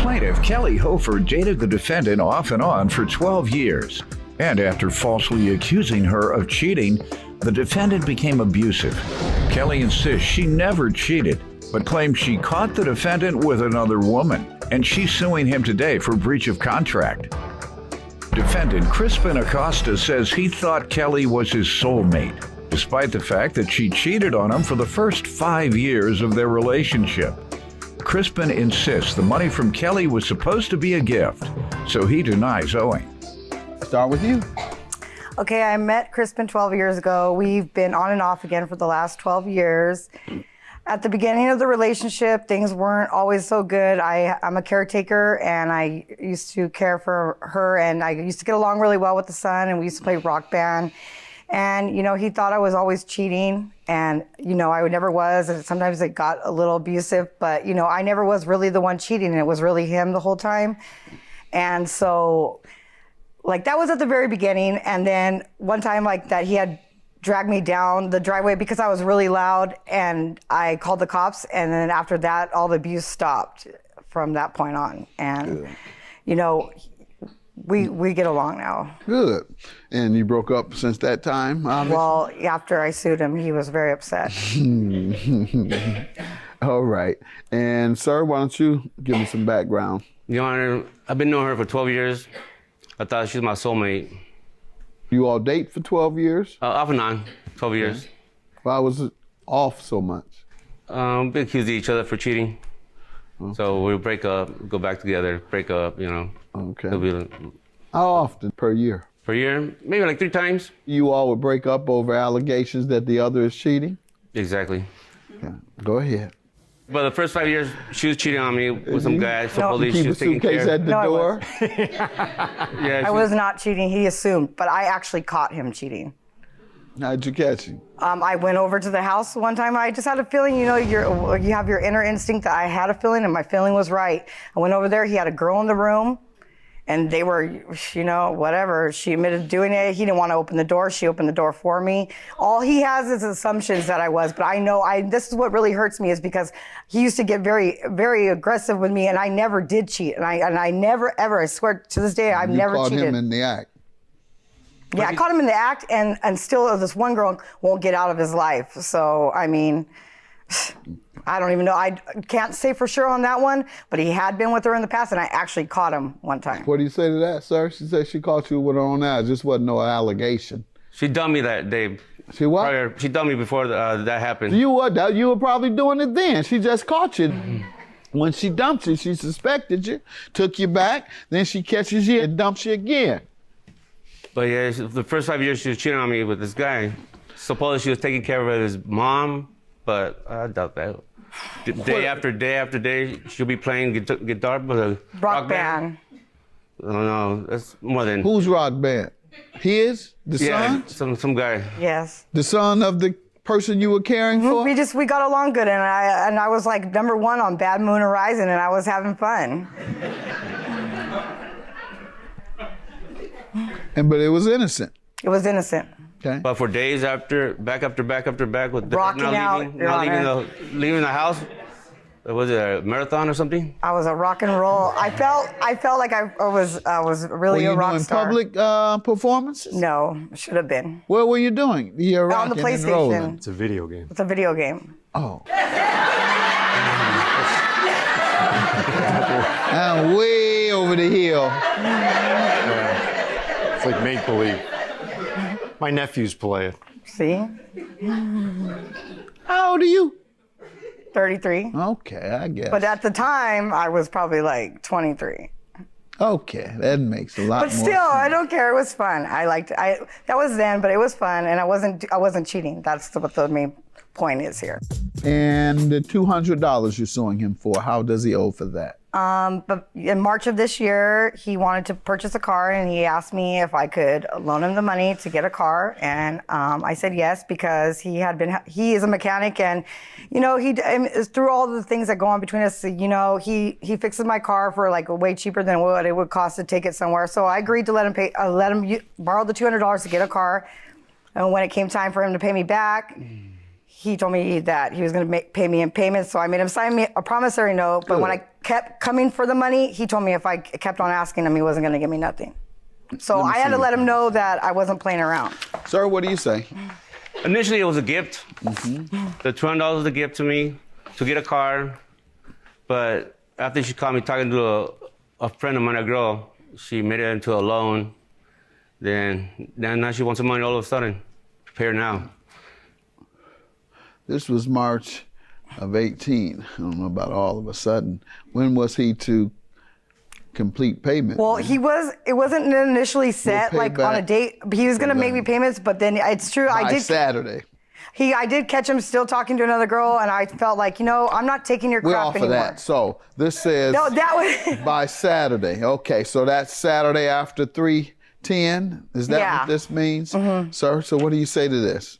Plaintiff Kelly Hofer dated the defendant off and on for 12 years. And after falsely accusing her of cheating, the defendant became abusive. Kelly insists she never cheated, but claims she caught the defendant with another woman, and she's suing him today for breach of contract. Defendant Crispin Acosta says he thought Kelly was his soulmate, despite the fact that she cheated on him for the first 5 years of their relationship. Crispin insists the money from Kelly was supposed to be a gift, so he denies owing. Start with you. Okay, I met Crispin 12 years ago. We've been on and off again for the last 12 years. At the beginning of the relationship, things weren't always so good. I'm a caretaker, and I used to care for her, and I used to get along really well with the son, and we used to play rock band. And, he thought I was always cheating, and, I never was, and sometimes it got a little abusive, but, I never was really the one cheating, and it was really him the whole time. And so, that was at the very beginning, and then one time, that he had dragged me down the driveway because I was really loud, and I called the cops, and then after that, all the abuse stopped from that point on. And, we get along now. Good. And you broke up since that time, obviously? Well, after I sued him, he was very upset. All right. And sir, why don't you give me some background? Your Honor, I've been knowing her for 12 years. I thought she was my soulmate. You all date for 12 years? Off and on, 12 years. Why was it off so much? We accused each other for cheating. Okay. So we break up, go back together, break up, Okay. How often per year? Per year, maybe like 3 times. You all would break up over allegations that the other is cheating? Exactly. Yeah. Go ahead. But the first 5 years, she was cheating on me with some guy. Supposedly she was taking keep a suitcase care. at the door? Yeah, I was not cheating, he assumed, but I actually caught him cheating. How'd you catch him? I went over to the house one time. I just had a feeling, you have your inner instinct that I had a feeling, and my feeling was right. I went over there, he had a girl in the room, and they were, whatever. She admitted to doing it. He didn't want to open the door. She opened the door for me. All he has is assumptions that I was, but I know this is what really hurts me, is because he used to get very, very aggressive with me, and I never did cheat. And I never, ever, I swear to this day, I've never cheated. You caught him in the act. Yeah, I caught him in the act, and still this one girl won't get out of his life. So, I mean, I don't even know. I can't say for sure on that one, but he had been with her in the past, and I actually caught him one time. What do you say to that, sir? She said she caught you with her own eyes. Just wasn't no allegation. She dumped me that day. She what? She dumped me before that happened. You were probably doing it then. She just caught you. When she dumped you, she suspected you, took you back, then she catches you and dumps you again. But yeah, the first 5 years she was cheating on me with this guy. Supposedly she was taking care of his mom, but I doubt that. Day after day after day, she'll be playing guitar with a rock band. I don't know, that's more than... Whose rock band? His? The son? Yeah, some guy. Yes. The son of the person you were caring for? We got along good, and I was like #1 on Bad Moon Horizon, and I was having fun. But it was innocent. It was innocent. Okay. But for days back after back with Rocking out, leaving the house. Was it a marathon or something? I was a rock and roll. I felt like I was really a rock star. Were you doing public performances? No, should have been. What were you doing? You're on the rocking and rolling. PlayStation. It's a video game. It's a video game. Oh. I'm way over the hill. It's like make-believe. My nephews play it. See? How old are you? 33. Okay, I guess. But at the time, I was probably like 23. Okay, that makes a lot more But still, sense. I don't care. It was fun. That was then, but it was fun, and I wasn't cheating. That's what the main point is here. And the $200 you're suing him for, how does he owe for that? But in March of this year, he wanted to purchase a car, and he asked me if I could loan him the money to get a car. And I said yes, because he is a mechanic, and through all the things that go on between us, he fixes my car for like way cheaper than what it would cost to take it somewhere. So I agreed to let him borrow the $200 to get a car. And when it came time for him to pay me back, he told me that he was going to pay me in payments. So I made him sign me a promissory note. But when I kept coming for the money, he told me if I kept on asking him, he wasn't going to give me nothing. So I had to let him know that I wasn't playing around. Sir, what do you say? Initially, it was a gift. The $200 was a gift to me to get a car. But after she caught me talking to a friend of mine, a girl, she made it into a loan. Then now she wants some money all of a sudden. Pay her now. This was March of 18. I don't know about all of a sudden. When was he to complete payment? Well, it wasn't initially set We'll pay like on a back. date. He was going to make me payments, but then it's true. By Saturday. I did catch him still talking to another girl, and I felt like, I'm not taking your We're crap off anymore. of that. So this says No, that was by Saturday. Okay, so that's Saturday after 3:10. Is that Yeah. what this means? Sir, so what do you say to this?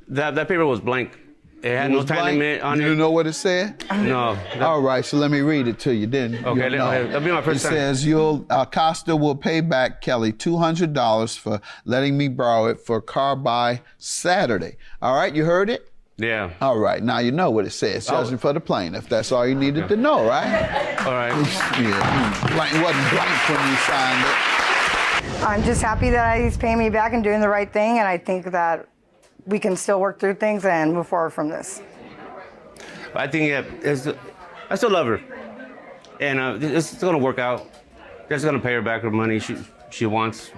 That paper was blank. It had It no was time blank? limit on You it. know what it said? No. All right, so let me read it to you then. Okay, you'll know. that'll be my first It time. says Costa will pay back Kelly $200 for letting me borrow it for a car by Saturday. All right, you heard it? Yeah. All right, now you know what it says. Judging for the plaintiff. That's all you needed to know, right? All right. Yeah. Blank, it wasn't blank when you signed it. I'm just happy that he's paying me back and doing the right thing, and I think that we can still work through things and move forward from this. I think I still love her, and it's gonna work out. Just gonna pay her back her money she wants.